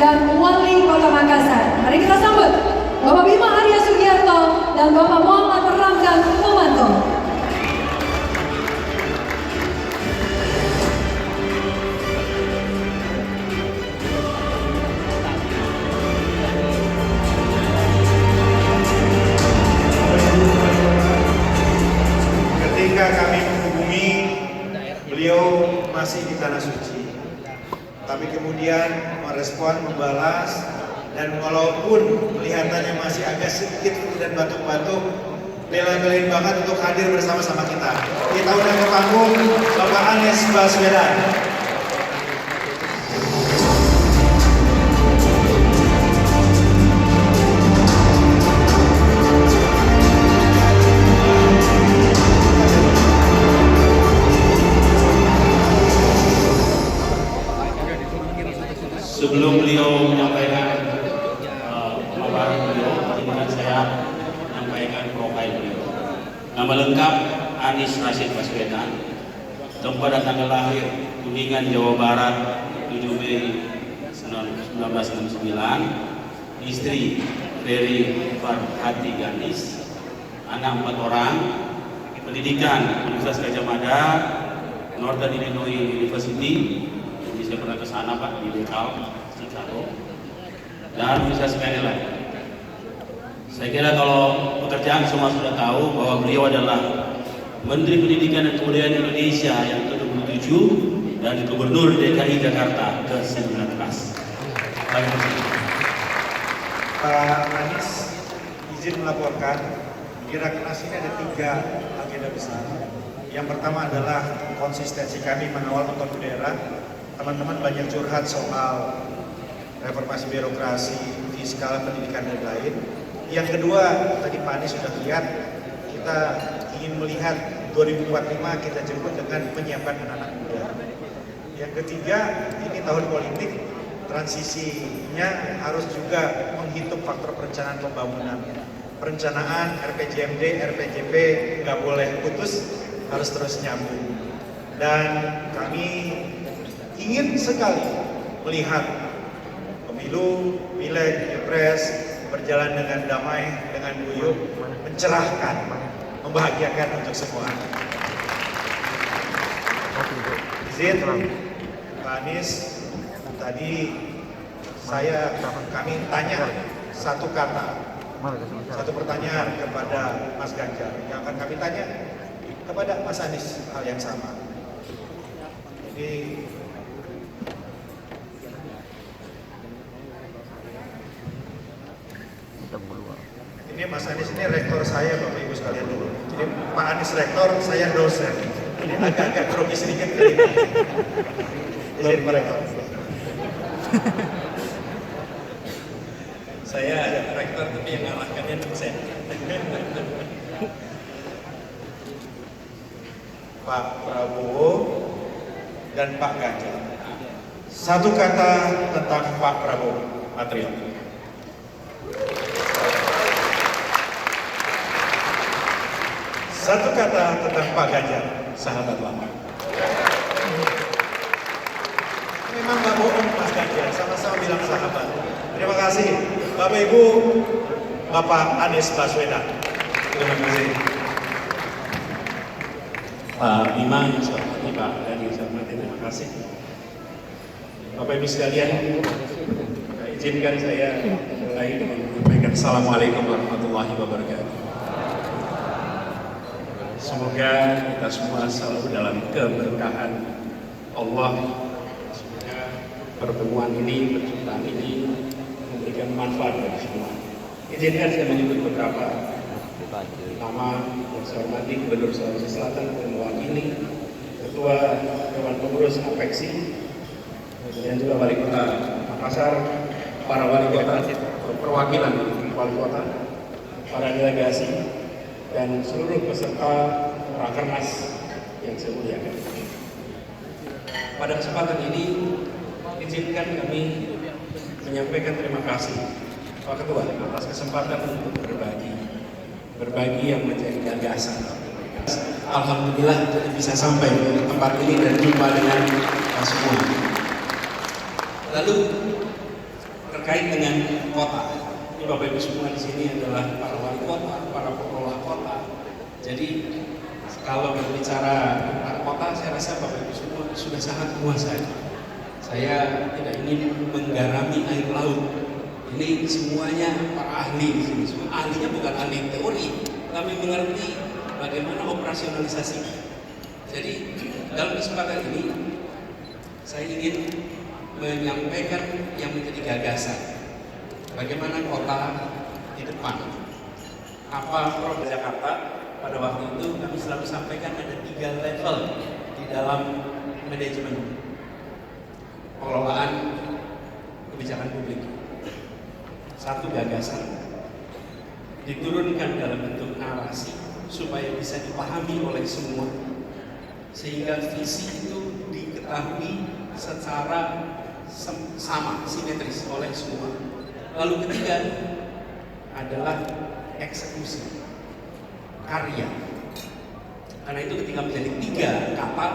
dan Wali Kota Makassar. Mari kita sambut Bapak Bima Arya Sugiarto dan Bapak Muhammad Ramdan Pomanto. Ketika kami menghubungi, beliau masih di Tanah Suci, tapi kemudian merespon, membalas, dan walaupun kelihatannya masih agak sedikit dan batuk-batuk, bela-belain banget untuk hadir bersama-sama kita. Kita undang ke panggung Bapak Anies Baswedan. Sebelum beliau menyampaikan pemaparan beliau, izinkan saya menyampaikan profil beliau. Nama lengkap Anies Rashid Baswedan, tempat dan tanggal lahir Kuningan, Jawa Barat, 7 Mei 1969, istri Ferry Farhati Ganis, anak 4 orang, pendidikan Universitas Gajah Mada, Northern Illinois University. Saya pernah ke sana Pak, di Bekal, Chicago, dan Universitas Maryland. Saya kira kalau pekerjaan semua sudah tahu bahwa beliau adalah Menteri Pendidikan dan Kebudayaan Indonesia yang ke-27 dan Gubernur DKI Jakarta ke-19. Pak Anies, izin melaporkan, di Rakernas ini ada 3 agenda besar. Yang pertama adalah konsistensi kami mengawal otonomi daerah. Teman-teman banyak curhat soal reformasi birokrasi, fiskal, pendidikan, dan lain. Yang kedua, tadi Pak Anies sudah lihat, kita ingin melihat 2045 kita jemput dengan menyiapkan anak-anak muda. Yang ketiga, ini tahun politik, transisinya harus juga menghitung faktor perencanaan pembangunan. Perencanaan, RPJMD, RPJP nggak boleh putus, harus terus nyambung. Dan kami ingin sekali melihat pemilu, pileg, pilpres berjalan dengan damai, dengan guyup, mencerahkan, membahagiakan untuk semua. Izin, Pak Anies, tadi kami tanya satu kata, satu pertanyaan kepada Mas Ganjar, yang akan kami tanya kepada Mas Anies hal yang sama. Jadi ini Mas Anies ini rektor saya Bapak Ibu sekalian dulu. Jadi Pak Anies rektor, saya dosen. Ini agak-agak grogi sedikit kali ini. Izin Pak Rektor. Saya rektor tapi yang ngalahkannya dosen. Pak Prabowo dan Pak Ganjar. Satu kata tentang Pak Prabowo, Patriot. Satu kata tentang Pak Ganjar, sahabat lama. Memang nggak bohong Mas Ganjar, sama-sama bilang sahabat. Terima kasih Bapak Ibu, Bapak Anies Baswedan. Terima kasih. Pak Bima, yang saya hormati, Pak Dhani, yang saya hormati, terima kasih. Bapak Ibu sekalian, izinkan saya mulai dengan menyampaikan Assalamualaikum warahmatullahi wabarakatuh. Semoga kita semua selalu dalam keberkahan Allah. Semoga pertemuan ini, perjumpaan ini memberikan manfaat bagi semua. Izinkan saya menyebut beberapa nama yang saya hormati: Gubernur Sulawesi Selatan yang mewakili, Ketua Dewan Pengurus APEKSI, dan juga Wali Kota Makassar, para wali kota, perwakilan wali kota, para delegasi, dan seluruh peserta Rakernas yang saya muliakan. Pada kesempatan ini, izinkan kami menyampaikan terima kasih Pak Ketua atas kesempatan untuk berbagi yang menjadi gagasan. Alhamdulillah jadi bisa sampai ke tempat ini dan jumpa dengan semua. Lalu terkait dengan kota. Ini Bapak Ibu semua di sini adalah para wali kota, para pengelola kota. Jadi kalau berbicara tentang kota, saya rasa Bapak Ibu semua sudah sangat menguasai. Saya tidak ingin menggarami air laut. Ini semuanya para ahli di sini. Semua ahlinya bukan ahli teori, tapi mengerti bagaimana operasionalisasi. Jadi dalam kesempatan ini saya ingin menyampaikan yang menjadi gagasan. Bagaimana kota di depan. Apa program Jakarta pada waktu itu kami selalu sampaikan ada 3 level di dalam manajemen pengelolaan kebijakan publik. 1, gagasan diturunkan dalam bentuk narasi supaya bisa dipahami oleh semua, sehingga visi itu diketahui secara sama, simetris oleh semua. Lalu ketiga adalah eksekusi, karya. Karena itu ketika menjadi 3 kata,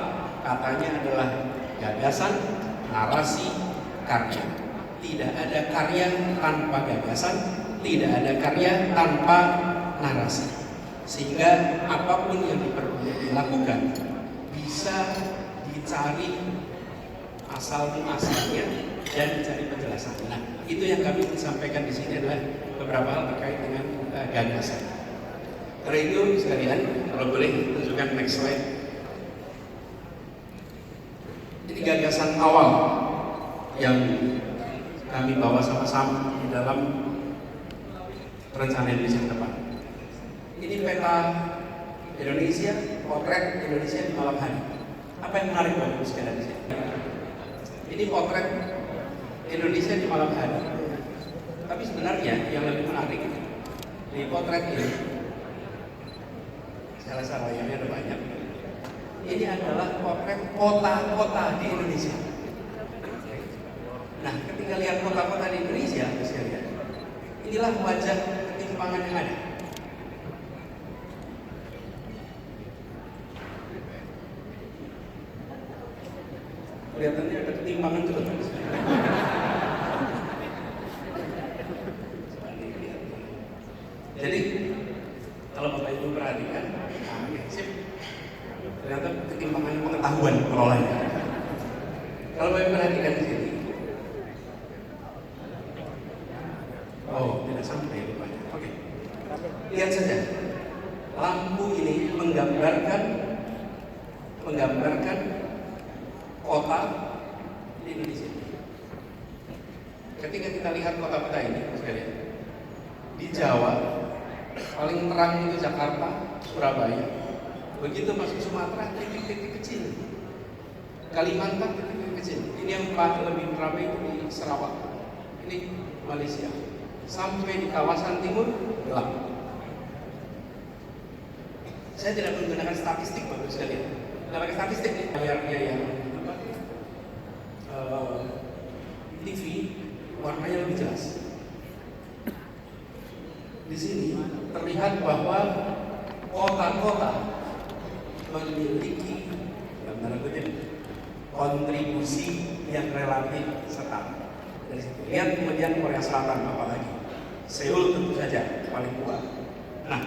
katanya adalah gagasan, narasi, karya. Tidak ada karya tanpa gagasan, tidak ada karya tanpa narasi. Sehingga apapun yang dilakukan bisa dicari asal-muasalnya dan dicari penjelasannya. Nah, itu yang kami sampaikan di sini adalah beberapa hal terkait dengan gagasan. Karena itu sekalian, kalau boleh tunjukkan next slide. Ini gagasan awal yang kami bawa sama-sama di dalam rencana Indonesia ke depan. Ini peta Indonesia, potret Indonesia di malam hari. Apa yang menarik Bapak Ibu sekalian di sini? Ini potret Indonesia di malam hari. Tapi sebenarnya yang lebih menarik di potret ini, saya rasa layarnya ada banyak. Ini adalah potret kota-kota di Indonesia. Nah, ketika lihat kota-kota di Indonesia, sekalian, inilah wajah ketimpangan yang ada. Kelihatannya ada ketimpangan terus. Jadi kalau Bapak Ibu perhatikan, ternyata ketimpangan pengetahuan pengelolanya. Kalau Bapak Ibu perhatikan di sini, oh tidak sampai rupanya. Oke, lihat saja. Lampu ini menggambarkan kota di Indonesia. Ketika kita lihat kota-kota ini, sekalian, di Jawa paling terang itu Jakarta, Surabaya. Begitu masuk Sumatera, titik-titik kecil. Kalimantan, titik-titik kecil. Ini yang paling lebih ramai itu di Sarawak. Ini Malaysia. Sampai di kawasan timur gelap. Saya tidak menggunakan statistik, Bapak sekalian. Tidak pakai statistik nih. Layarnya yang TV warnanya lebih jelas. Di sini terlihat bahwa kota-kota memiliki kontribusi yang relatif setara. Dari situ lihat kemudian Korea Selatan apalagi, Seoul tentu saja paling kuat. Nah,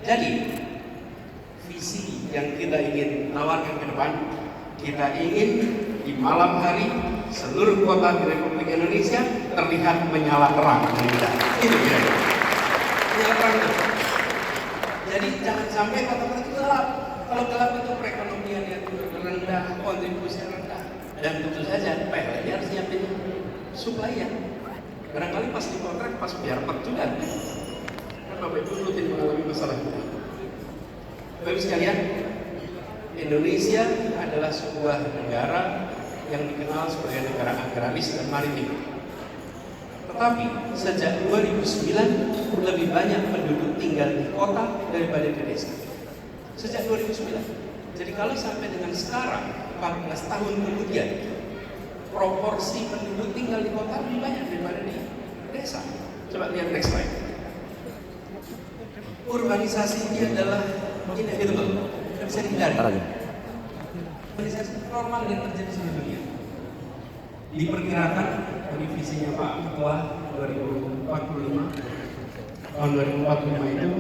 jadi visi yang kita ingin tawarkan ke depan, kita ingin di malam hari seluruh kota di Republik Indonesia terlihat menyala terang. Itu kira-kira. Menyala terang itu. Jadi jangan sampai kota-kota itu gelap. Kalau gelap itu perekonomian yang rendah, kontribusi rendah, dan tentu saja PLN harus nyiapin supply ya. Barangkali pas dikontrak pas biar juga. Kan Bapak Ibu rutin mengalami masalah itu. Bapak Ibu sekalian, Indonesia adalah sebuah negara yang dikenal sebagai negara agraris dan maritim. Tetapi sejak 2009 lebih banyak penduduk tinggal di kota daripada di desa. Sejak 2009. Jadi kalau sampai dengan sekarang 14 tahun kemudian proporsi penduduk tinggal di kota lebih banyak daripada di desa. Coba lihat next slide. Urbanisasi ini adalah inevitable, tidak bisa dihindari. Urbanisasi normal dan terjadi di dunia. Diperkirakan dari visinya Pak Ketua 2045, tahun 2045 itu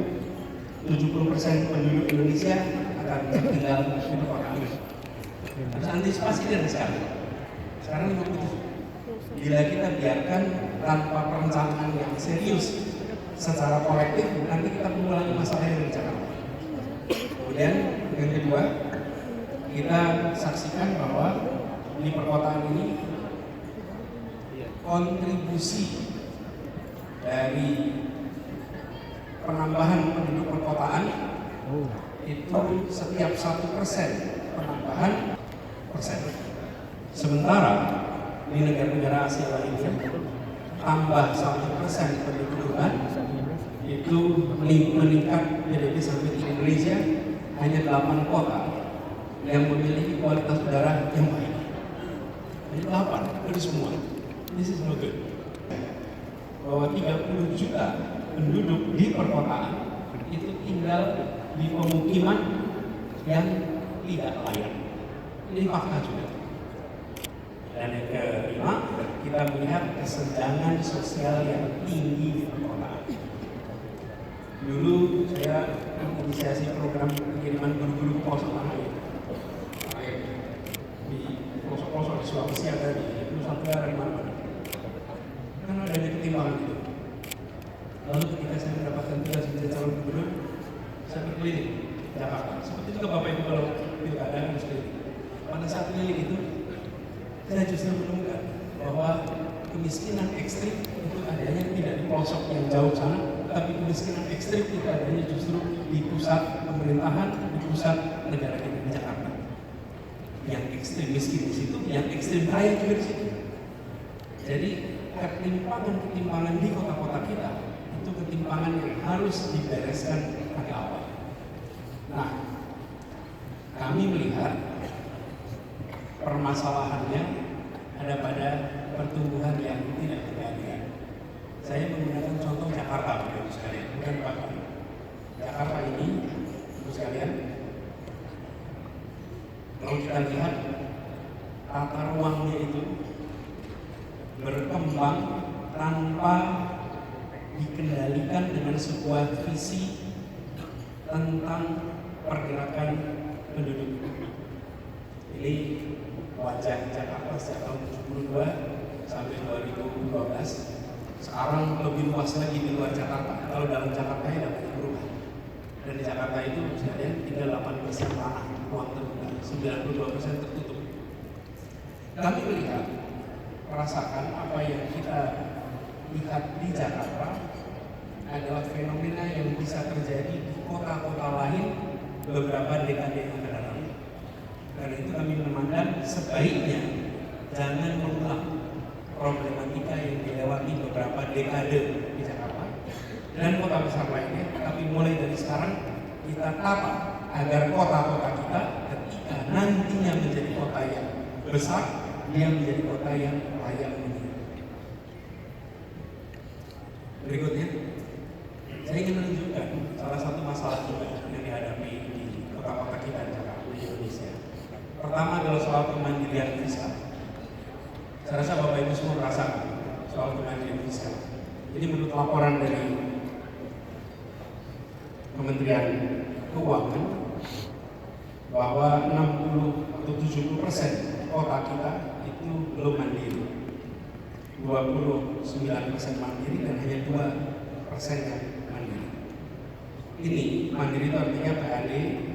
70% penduduk Indonesia akan tinggal di perkotaan. Harus antisipasi dari sekarang. Sekarang 57. Bila kita biarkan tanpa perencanaan yang serius secara kolektif, nanti kita mengulangi masalah yang di Jakarta. Kemudian yang kedua, kita saksikan bahwa di perkotaan ini kontribusi dari penambahan penduduk perkotaan itu setiap 1% penambahan persen. Sementara di negara-negara Asia lainnya tambah 1% penduduk urban itu meningkat PDB sampai di Indonesia hanya 8 kota yang memiliki kualitas udara yang baik. Ini 8 dari semua. This is no good. Bahwa 30 juta penduduk di perkotaan itu tinggal di pemukiman yang tidak layak. Ini fakta juga. Dan yang kelima, kita melihat kesenjangan sosial yang tinggi di perkotaan. Dulu saya menginisiasi program pengiriman guru-guru ke pelosok tanah air. Di pelosok-pelosok di Sulawesi ada, di Nusa Tenggara, di mana-mana. Kan adanya ketimpangan itu. Lalu ketika saya mendapatkan tugas menjadi calon gubernur, saya berkeliling Jakarta. Seperti juga Bapak Ibu kalau pilkada harus keliling. Pada saat keliling itu, saya justru menemukan bahwa kemiskinan ekstrim itu adanya tidak di pelosok yang jauh sana, tapi kemiskinan ekstrim itu adanya justru di pusat pemerintahan, di pusat negara kita di Jakarta. Yang ekstrim miskin di situ, yang ekstrim kaya juga di situ. Jadi ketimpangan di kota-kota kita itu ketimpangan yang harus dibereskan agak awal. Nah, kami melihat permasalahannya ada pada pertumbuhan yang tidak berkeadilan. Saya menggunakan contoh Jakarta, Bapak Ibu sekalian, bukan Bapak. Jakarta ini, Ibu sekalian, kalau kita lihat tata ruangnya itu berkembang tanpa dikendalikan dengan sebuah visi tentang pergerakan penduduk. Ini wajah Jakarta sejak tahun 72 sampai 2012. Sekarang lebih luas lagi di luar Jakarta. Kalau dalam Jakarta ya dapat berubah. Dan di Jakarta itu misalnya tinggal 8% tanah ruang terbuka, 92% tertutup. Kami melihat, merasakan apa yang kita lihat di Jakarta adalah fenomena yang bisa terjadi di kota-kota lain beberapa dekade yang akan datang. Karena itu kami memandang sebaiknya jangan mengulang problematika yang dilewati beberapa dekade di Jakarta dan kota besar lainnya, tapi mulai dari sekarang kita tata agar kota-kota kita ketika nantinya menjadi kota yang besar, dia menjadi kota yang layak huni. Berikutnya, saya ingin menunjukkan salah satu masalah juga yang dihadapi di kota-kota kita di Jakarta, di Indonesia. Pertama adalah soal kemandirian fiskal. Saya rasa Bapak Ibu semua merasakan soal kemandirian fiskal. Jadi menurut laporan dari Kementerian Keuangan bahwa 60 atau 70% kota kita itu belum mandiri, 29% mandiri dan hanya 2% yang mandiri. Ini mandiri itu artinya PAD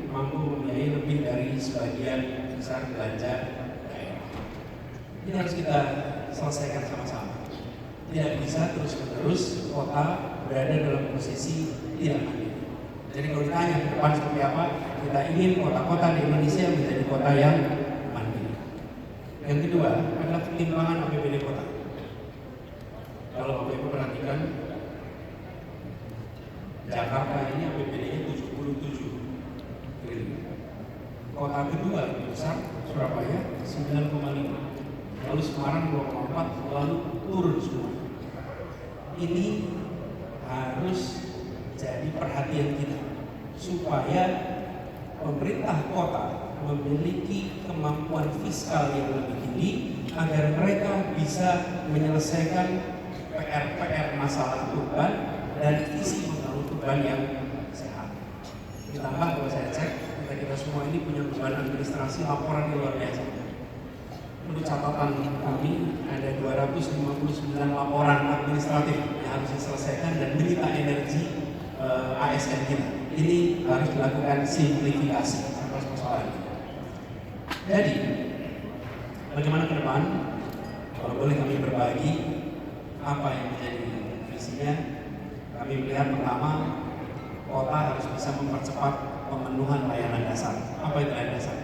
mampu membiayai lebih dari sebagian besar belanja daerah. Ini harus kita selesaikan sama-sama. Tidak bisa terus-menerus kota berada dalam posisi tidak mandiri. Jadi kalau ditanya ke depan seperti apa, kita ingin kota-kota di Indonesia menjadi kota yang mandiri. Yang kedua adalah ketimpangan APBD kota. Kalau Bapak Ibu perhatikan, Jakarta ini APBD-nya 77 triliun. Kota kedua besar Surabaya 9,5. Lalu Semarang 2,4, lalu turun semua. Ini harus jadi perhatian kita supaya pemerintah kota memiliki kemampuan fiskal yang lebih tinggi agar mereka bisa menyelesaikan PR-PR masalah urban dan visi membangun urban yang sehat. Ditambah kalau saya cek, kita semua ini punya beban administrasi laporan yang luar biasa. Menurut catatan kami ada 259 laporan administratif yang harus diselesaikan dan menyita energi ASN kita. Ini harus dilakukan simplifikasi atas persoalan. Jadi, bagaimana ke depan? Kalau boleh kami berbagi apa yang menjadi visinya. Kami melihat pertama, kota harus bisa mempercepat pemenuhan layanan dasar. Apa itu layanan dasar?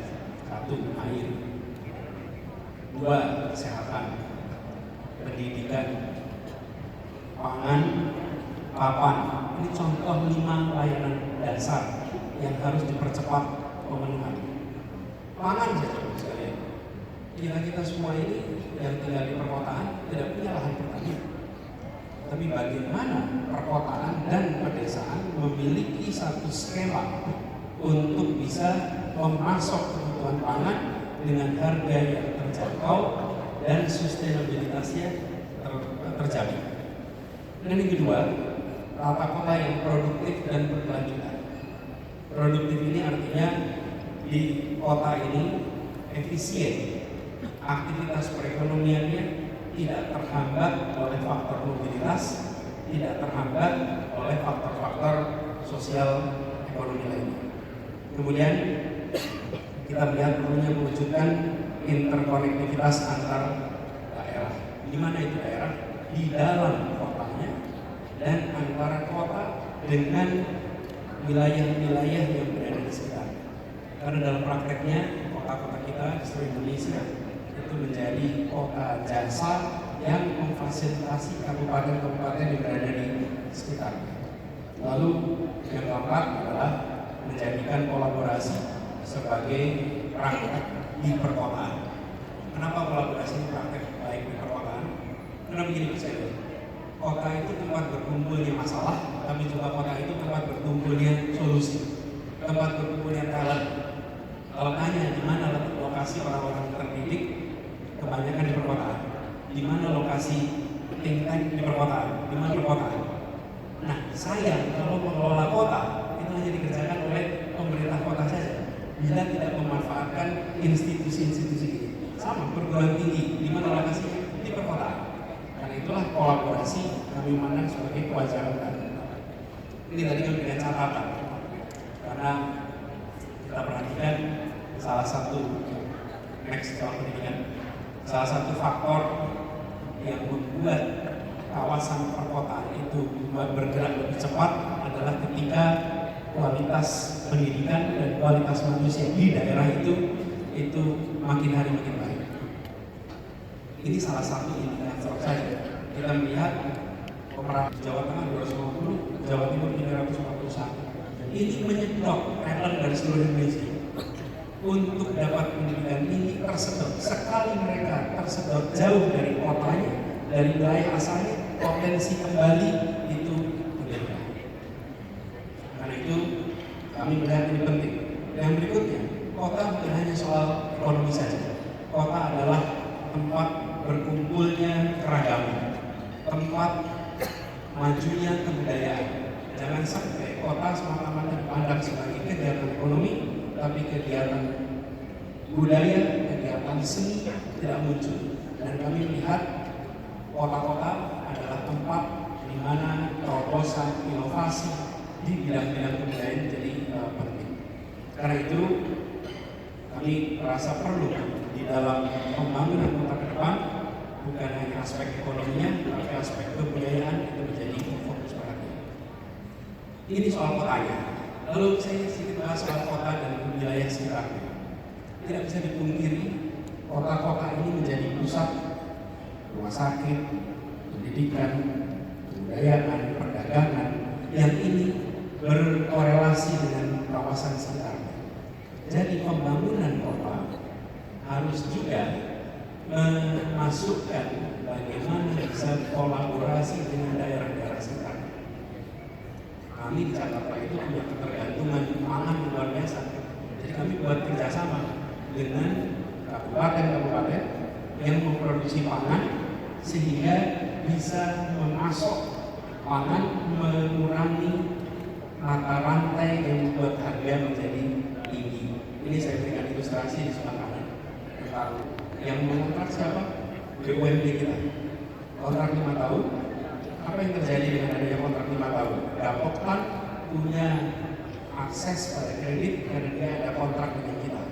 1. Air. 2. Kesehatan, pendidikan, pangan, papan. Ini contoh 5 layanan dasar yang harus dipercepat pemenuhan. Pangan saja sekalian. Kita semua ini yang tinggal di perkotaan tidak punya lahan pertanian. Tapi bagaimana perkotaan dan pedesaan memiliki satu skema untuk bisa memasok kebutuhan pangan dengan harga yang terjangkau dan sustainabilitasnya terjamin. Dan yang kedua, tata kota yang produktif dan berkelanjutan. Produktif ini artinya di kota ini efisien, aktivitas perekonomiannya tidak terhambat oleh faktor mobilitas, tidak terhambat oleh faktor-faktor sosial ekonomi lainnya. Kemudian kita melihat perlunya mewujudkan interkonektivitas antar daerah. Di mana itu daerah? Di dalam kotanya dan antara kota dengan wilayah-wilayah yang berada di sekitar. Karena dalam prakteknya kota-kota kita di seluruh Indonesia itu menjadi kota jasa yang memfasilitasi kabupaten-kabupaten yang berada di sekitar. Lalu yang keempat adalah menjadikan kolaborasi sebagai praktek di perkotaan. Kenapa kolaborasi ini praktek baik di perkotaan? Karena begini percaya, kota itu tempat berkumpulnya masalah, tapi juga kota itu tempat berkumpulnya solusi, tempat berkumpulnya talent. Kalau tanya di mana lokasi orang-orang terdidik, kebanyakan di perkotaan. Di mana lokasi think tank di perkotaan? Di mana perkotaan? Nah, sayang kalau mengelola kota itu hanya dikerjakan oleh pemerintah kota saja. Bila tidak memanfaatkan institusi-institusi ini. Sama perguruan tinggi, di mana lokasinya? Di perkotaan. Karena itulah kolaborasi kami mandang sebagai kewajaran kami. Ini tadi kami dengan catatan. Karena kita perhatikan salah satu pendidikan, salah satu faktor yang membuat kawasan perkotaan itu bergerak lebih cepat adalah ketika kualitas pendidikan dan kualitas manusia di daerah itu makin hari makin baik. Ini salah satu indikator saja. Kita melihat pemerintah Jawa Tengah 250, Jawa Timur 341. Ini menyedot talent dari seluruh Indonesia. Untuk dapat pendidikan tinggi tersedot. Sekali mereka tersedot jauh dari kotanya, dari wilayah asalnya, potensi kembali itu berbeda. Karena itu kami melihat ini penting. Yang berikutnya, kota bukan hanya soal ekonomi saja. Kota adalah tempat berkumpulnya keragaman, tempat majunya kebudayaan. Jangan sampai kota semata-mata dipandang sebagai kegiatan ekonomi, tapi kegiatan budaya, kegiatan seni tidak muncul. Dan kami melihat kota-kota adalah tempat di mana terobosan inovasi di bidang-bidang kebudayaan jadi penting. Karena itu kami merasa perlu di dalam pembangunan kota ke depan bukan hanya aspek ekonominya, tapi aspek kebudayaan itu menjadi fokus perhatian. Ini soal kotanya. Lalu saya sedikit bahas soal kota dan wilayah sekitarnya. Tidak bisa dipungkiri, kota-kota ini menjadi pusat rumah sakit, pendidikan, kebudayaan, perdagangan yang ini berkorelasi dengan kawasan sekitarnya. Jadi pembangunan kota harus juga memasukkan bagaimana bisa kolaborasi dengan daerah-daerah sekitar. Kami di Jakarta itu punya ketergantungan pangan luar biasa. Jadi kami buat kerjasama dengan kabupaten-kabupaten yang memproduksi pangan sehingga bisa memasok pangan, mengurangi mata rantai yang membuat harga menjadi tinggi. Ini saya berikan ilustrasi di sebelah kanan. Yang mengontrak siapa? BUMD kita. Kontrak 5 tahun. Apa yang terjadi dengan adanya kontrak 5 tahun? Dapoktan punya akses pada kredit karena dia ada kontrak dengan kita.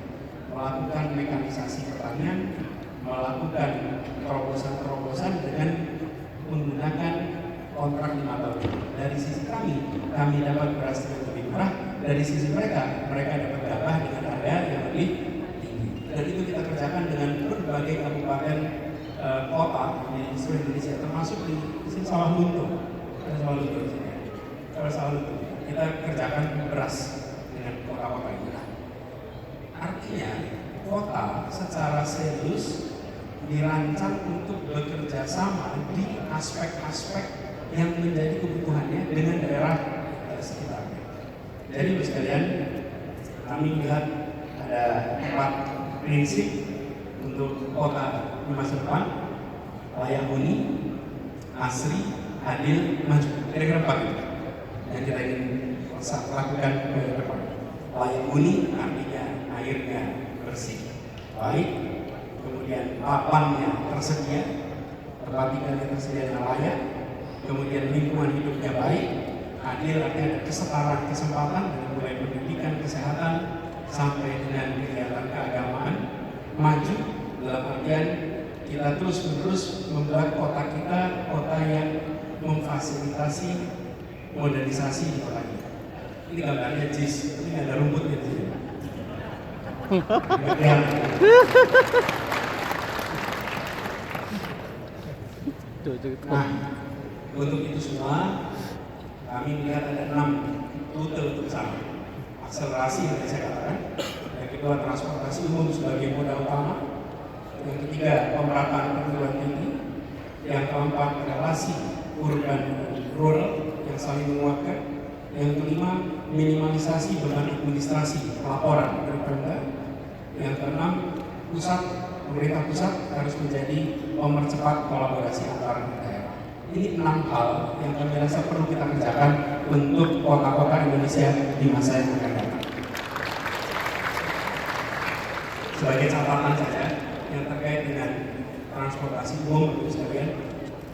Melakukan mekanisasi pertanian, melakukan terobosan-terobosan dengan menggunakan kontrak 5 tahun. Dari sisi kami dapat beras dengan lebih murah. Dari sisi mereka dapat gabah dengan harga yang lebih tinggi. Dan itu kita kerjakan dengan berbagai kabupaten kota di seluruh Indonesia, termasuk di sini Sawah Lunto. Ada Sawah Lunto di sini. Kalau Sawah Lunto, kita kerjakan beras dengan kota-kota ini. Artinya kota secara serius dirancang untuk bekerja sama di aspek-aspek yang menjadi kebutuhannya dengan daerah sekitarnya. Jadi Bapak sekalian, kami melihat ada 4 prinsip untuk kota di masa depan: layak huni, asri, adil, maju. Kira-kira 4 itu yang kita ingin lakukan ke depan. Layak huni artinya airnya bersih, baik, kemudian papannya tersedia, tempat tinggalnya tersedia dengan layak, kemudian lingkungan hidupnya baik, adil artinya ada kesetaraan kesempatan dari mulai pendidikan, kesehatan sampai dengan kegiatan keagamaan. Maju dalam artian kita terus-menerus membuat kota kita kota yang memfasilitasi modernisasi di kota kita. Ini gambarnya JIS, ini ada rumputnya di sini. Nah, untuk itu semua kami melihat ada 6 rute untuk sana. Akselerasi yang saya katakan, yang kedua transportasi umum sebagai moda utama, yang ketiga pemerataan perguruan tinggi, yang keempat relasi urban dan rural yang saling menguatkan, yang kelima minimalisasi beban administrasi laporan dari Pemda, yang keenam pemerintah pusat harus menjadi mempercepat kolaborasi antar daerah. Ini 6 hal yang kami rasa perlu kita kerjakan untuk kota-kota Indonesia di masa yang akan datang. Sebagai catatan saja yang terkait dengan transportasi umum, Bapak sekalian,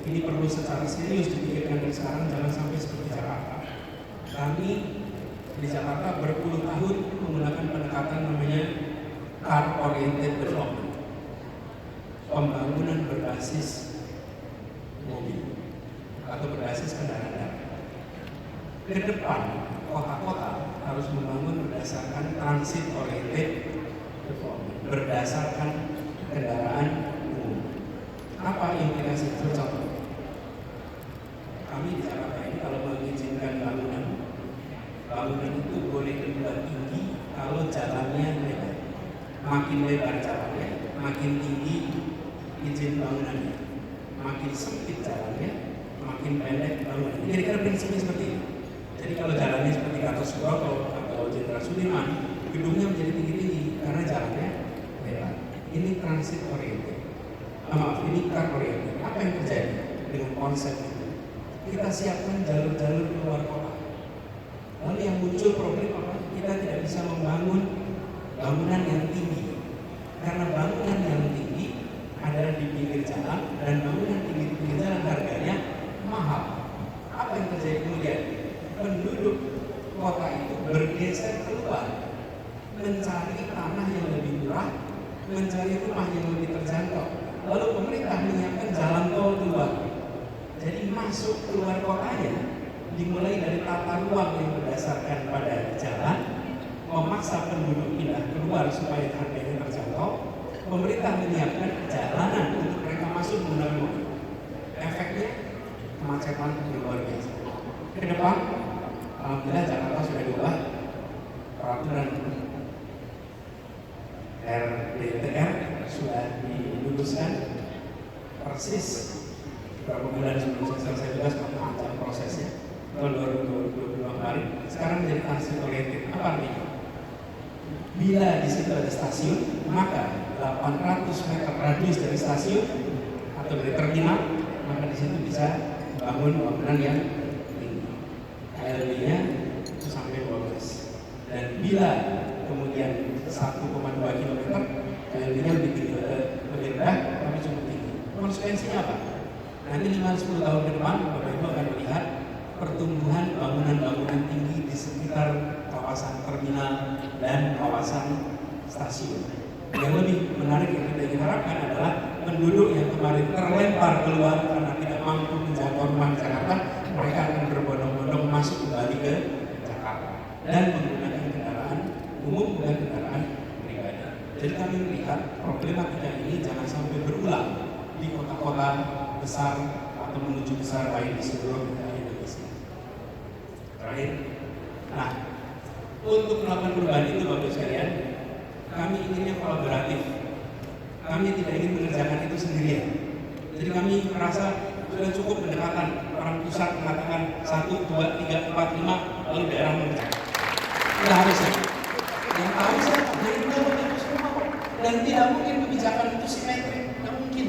ini perlu secara serius dipikirkan dari sekarang, jangan sampai seperti Jakarta. Kami di Jakarta berpuluh tahun menggunakan pendekatan namanya car oriented development, pembangunan berbasis mobil atau berbasis kendaraan darat. Ke depan kota-kota harus membangun berdasarkan transit oriented development, berdasarkan kendaraan umum. Apa implikasi itu? Contoh, kami di Jakarta ini kalau mengizinkan bangunan itu boleh dibuat tinggi kalau jalannya lebar. Makin lebar jalannya, makin tinggi izin bangunannya. Makin sempit jalannya, makin pendek bangunan. Kira-kira prinsipnya seperti ini. Jadi kalau jalannya seperti Gatot Subroto atau Jenderal Sudirman, gedungnya menjadi tinggi-tinggi karena jalannya lebar. Ini transit oriented. Ini car oriented. Apa yang terjadi dengan konsep itu? Kita siapkan jalur-jalur keluar kota. Lalu yang muncul problem apa? Kita tidak bisa membangun bangunan yang tinggi. Karena bangunan yang tinggi adalah di pinggir jalan, dan bangunan di pinggir jalan harganya mahal. Apa yang terjadi kemudian? Penduduk kota itu bergeser keluar, mencari tanah yang lebih murah, mencari rumah yang lebih terjangkau. Lalu pemerintah menyiapkan jalan tol keluar. Jadi masuk keluar kotanya dimulai dari tata ruang yang berdasarkan pada jalan, memaksa penduduk pindah keluar supaya harganya terjangkau. Pemerintah menyiapkan jalanan untuk mereka masuk menggunakan mobil. Efeknya kemacetan luar biasa. Ke depan, alhamdulillah Jakarta sudah diubah peraturan RDTR sudah diluluskan persis beberapa bulan sebelum saya selesai tugas, macam prosesnya tahun 2022 kemarin. Sekarang menjadi transit oriented. Apa artinya? Bila di situ ada stasiun, maka 8 800 meter radius dari stasiun atau dari terminal, maka di situ bisa bangun bangunan yang tinggi. KLB-nya itu sampai 12. Dan bila kemudian 1,2 km, KLB-nya lebih rendah, tapi cukup tinggi. Konsekuensinya apa? Nanti 5-10 tahun ke depan, Bapak Ibu akan melihat pertumbuhan bangunan-bangunan tinggi di sekitar kawasan terminal dan kawasan stasiun. Yang lebih menarik yang kita harapkan adalah penduduk yang kemarin terlempar keluar karena tidak mampu menjangkau rumah di Jakarta, mereka akan berbondong-bondong masuk kembali ke Jakarta dan menggunakan kendaraan umum dan kendaraan pribadi. Jadi kami melihat problematika ini jangan sampai berulang di kota-kota besar atau menuju besar lain di seluruh Indonesia. Terakhir, nah, untuk melakukan perubahan itu Bapak sekalian, kami inginnya kolaboratif. Kami tidak ingin mengerjakan itu sendirian. Jadi kami merasa sudah cukup pendekatan orang pusat mengatakan 1, 2, 3, 4, 5 lalu daerah mengerjakan. Tidak harus ya. Yang tahu saya dari itu semua. Dan tidak mungkin kebijakan itu simetrik. Tidak mungkin.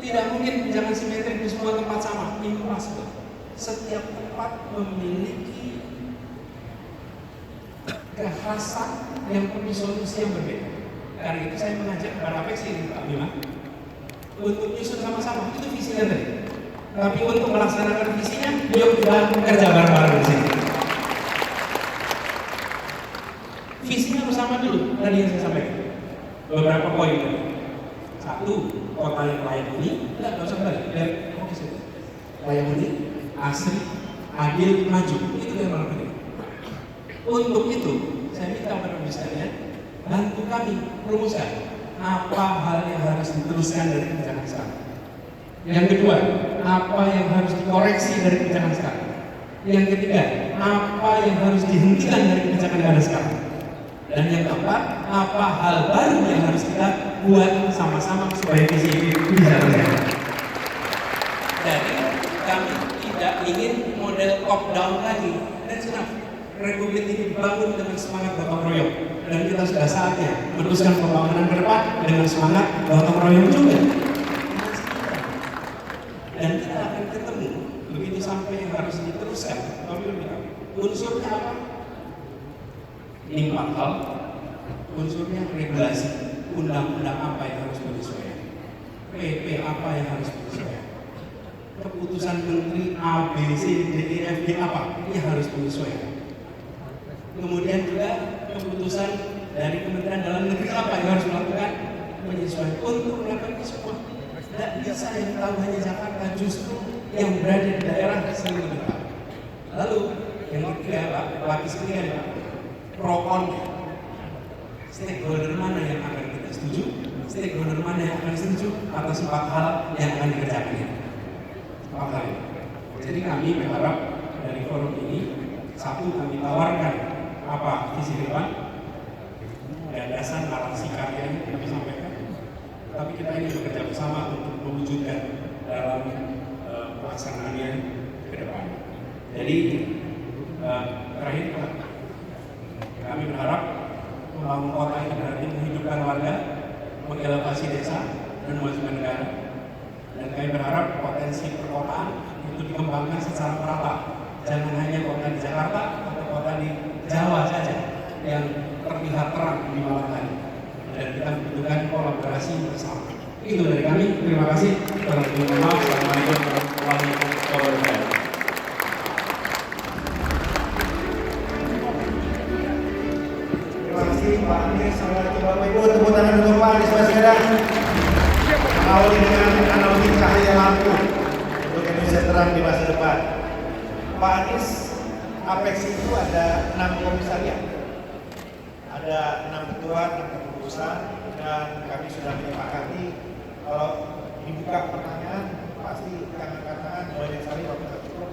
Tidak mungkin kebijakan simetrik di semua tempat sama. Impossible. Setiap tempat memiliki kekhasan yang perlu solusi yang berbeda. Karena itu saya mengajak kepada Apeksi ini Pak Bima untuk nyusun sama-sama, itu visinya tadi. Tapi untuk melaksanakan visinya, yuk kita kerja bareng-bareng di sini. Visinya bersama dulu, tadi yang saya sampaikan. Beberapa poin tadi. 1, kota yang layak huni, tidak usah balik, dari fokus itu. Layak huni, asri, adil, maju, itu yang paling penting. Untuk itu, saya minta kepada Bapak sekalian, bantu kami rumuskan apa hal yang harus diteruskan dari kebijakan sekarang. Yang kedua, apa yang harus dikoreksi dari kebijakan sekarang. Yang ketiga, apa yang harus dihentikan dari kebijakan yang ada sekarang. Dan yang keempat, apa hal baru yang harus kita buat sama-sama supaya visi itu bisa tercapai. Jadi kami tidak ingin model top down lagi. Dan senang Republik ini dibangun dengan semangat gotong royong. Dan kita sudah saatnya meneruskan pembangunan ke depan dengan semangat gotong royong juga. Dan kita akan ketemu begitu sampai yang harus diteruskan. Unsurnya apa? 5 hal. Unsurnya regulasi, undang-undang apa yang harus menyesuaikan, PP apa yang harus menyesuaikan, keputusan menteri A, B, C, D, E, F, G apa yang harus menyesuaikan. Kemudian juga keputusan dari Kementerian Dalam Negeri apa yang harus melakukan penyesuaian untuk melakukan ini semua. Tidak bisa yang tahu hanya Jakarta, justru yang berada di daerah sering lebih tahu. Lalu yang ketiga Pak, lapis ketiga nih Pak, pro kontra. Stakeholder mana yang akan kita setuju, stakeholder mana yang akan setuju atas 4 hal yang akan dikerjakan ini. 4 hal ini. Jadi kami berharap dari forum ini, 1, kami tawarkan apa visi depan, gagasan narasi karya yang kami sampaikan. Tapi kita ini bekerja bersama untuk mewujudkan dalam pelaksanaannya ke depan. Jadi terakhir kami berharap membangun kota ini berarti menghidupkan warga, mengelevasi desa, dan memajukan negara. Dan kami berharap potensi perkotaan itu dikembangkan secara merata. Jangan hanya kota di Jakarta atau kota di Jawa saja yang terlihat terang di malam hari. Dan kita membutuhkan kolaborasi bersama. Itu dari kami. Terima kasih. Assalamualaikum warahmatullahi wabarakatuh. Terima kasih Pak Anies. Assalamualaikum Bapak Ibu. Tepuk tangan untuk Pak Anies Baswedan. Mengawali dengan analogi cahaya lampu untuk Indonesia terang di masa depan. Pak Anies, Apeksi itu ada 6 komisariat, ada 6 ketua, 6 kepengurusan, dan kami sudah menyepakati kalau dibuka pertanyaan pasti tangan-tangan banyak sekali waktu tak cukup.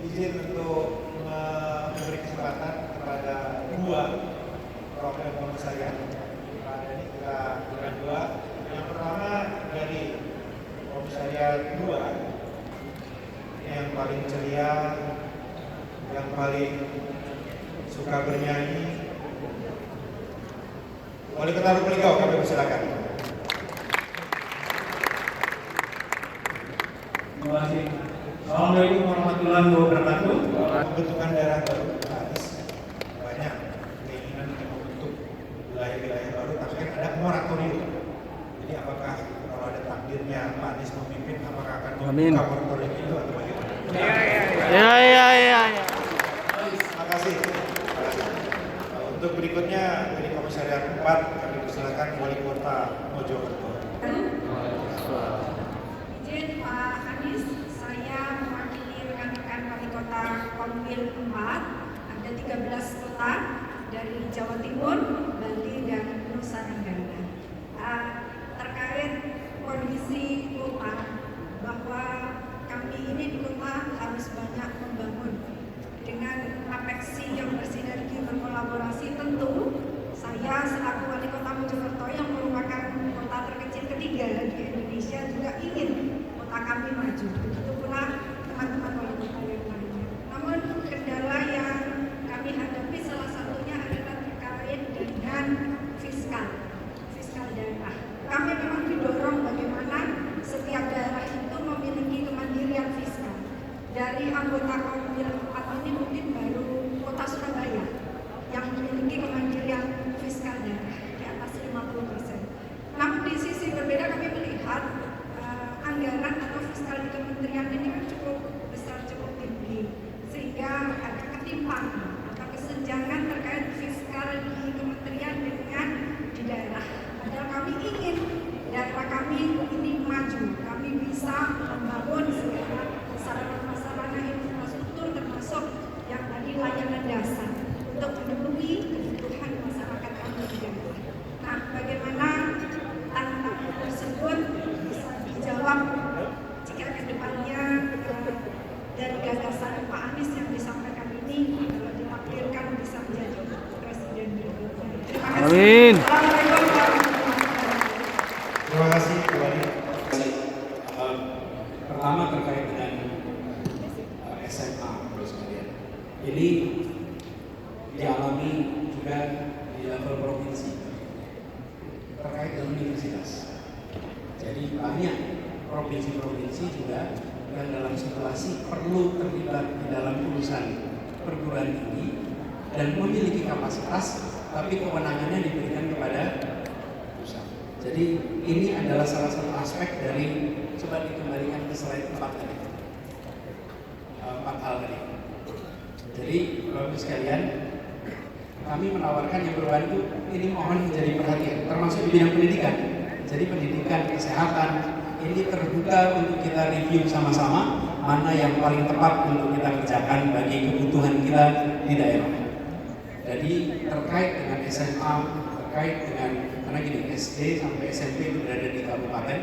Izin untuk memberi kesempatan kepada 2 program komisariat. Pada ini kita berikan 2. Yang pertama dari komisariat 2 yang paling ceria, yang paling suka bernyanyi. Wali Kota Lubuk Linggau, kami persilakan. Terima kasih. Assalamualaikum warahmatullahi wabarakatuh. Pembentukan daerah baru, Pak Anies, banyak keinginan untuk membentuk wilayah-wilayah baru, tapi kan ada moratorium. Jadi apakah kalau ada takdirnya Pak Anies memimpin, apakah akan membuka moratorium itu atau bagaimana? Ya. Terima kasih. Untuk berikutnya dari Komisariat 4 kami persilakan Wali Kota Mojokerto. Izin Pak Anies, saya mewakili rekan-rekan Wali Kota Komwil 4, ada 13 kota dari Jawa Timur, Bali, dan Nusa Tenggara. Terkait kondisi kota, bahwa kami ini di kota harus banyak membangun dengan apeksi yang bersinergi berkolaborasi. Tentu saya selaku Wali Kota Mojokerto yang merupakan kota terkecil ketiga di Indonesia juga ingin kota kami maju. Begitu pula teman-teman wali kota yang lainnya. Namun kendala yang kami hadapi salah satunya adalah terkait dengan fiskal daerah. Kami memang didorong bagaimana setiap daerah itu memiliki kemandirian fiskal. Dari anggota Komwil 4 ini mungkin baru kota Surabaya yang memiliki kemandirian fiskal daerah di atas 50%. Namun di sisi berbeda kami melihat anggaran atau fiskal di kementerian ini kan cukup besar, cukup tinggi, sehingga ada ketimpangan atau kesenjangan terkait fiskal di kementerian dengan di daerah. Padahal kami ingin daerah kami ini maju, kami bisa membangun segala sarana infrastruktur termasuk yang tadi layanan dasar untuk memenuhi kebutuhan masyarakat kami di daerah. Nah, bagaimana tantangan tersebut bisa dijawab jika ke depannya dari gagasan Pak Anies yang disampaikan ini kalau ditakdirkan bisa menjadi presiden berikutnya. Terima kasih. Amin. Assalamualaikum warahmatullahi wabarakatuh. Terima kasih, Bu Wali. Pertama terkait dengan SMA, terus kemudian ini dialami juga di level provinsi terkait dengan universitas. Jadi banyak provinsi-provinsi juga yang dalam situasi perlu terlibat di dalam urusan perguruan tinggi dan memiliki kapasitas, tapi kewenangannya diberikan kepada pusat. Jadi ini adalah salah satu aspek dari, coba dikembalikan ke slide 4 tadi, 4 hal tadi. Jadi Bapak sekalian, kami menawarkan yang berbantu ini mohon menjadi perhatian, termasuk di bidang pendidikan. Jadi pendidikan, kesehatan ini terbuka untuk kita review sama-sama mana yang paling tepat untuk kita kerjakan bagi kebutuhan kita di daerah. Jadi terkait dengan SMA, terkait dengan, karena gini, SD sampai SMP berada di kabupaten,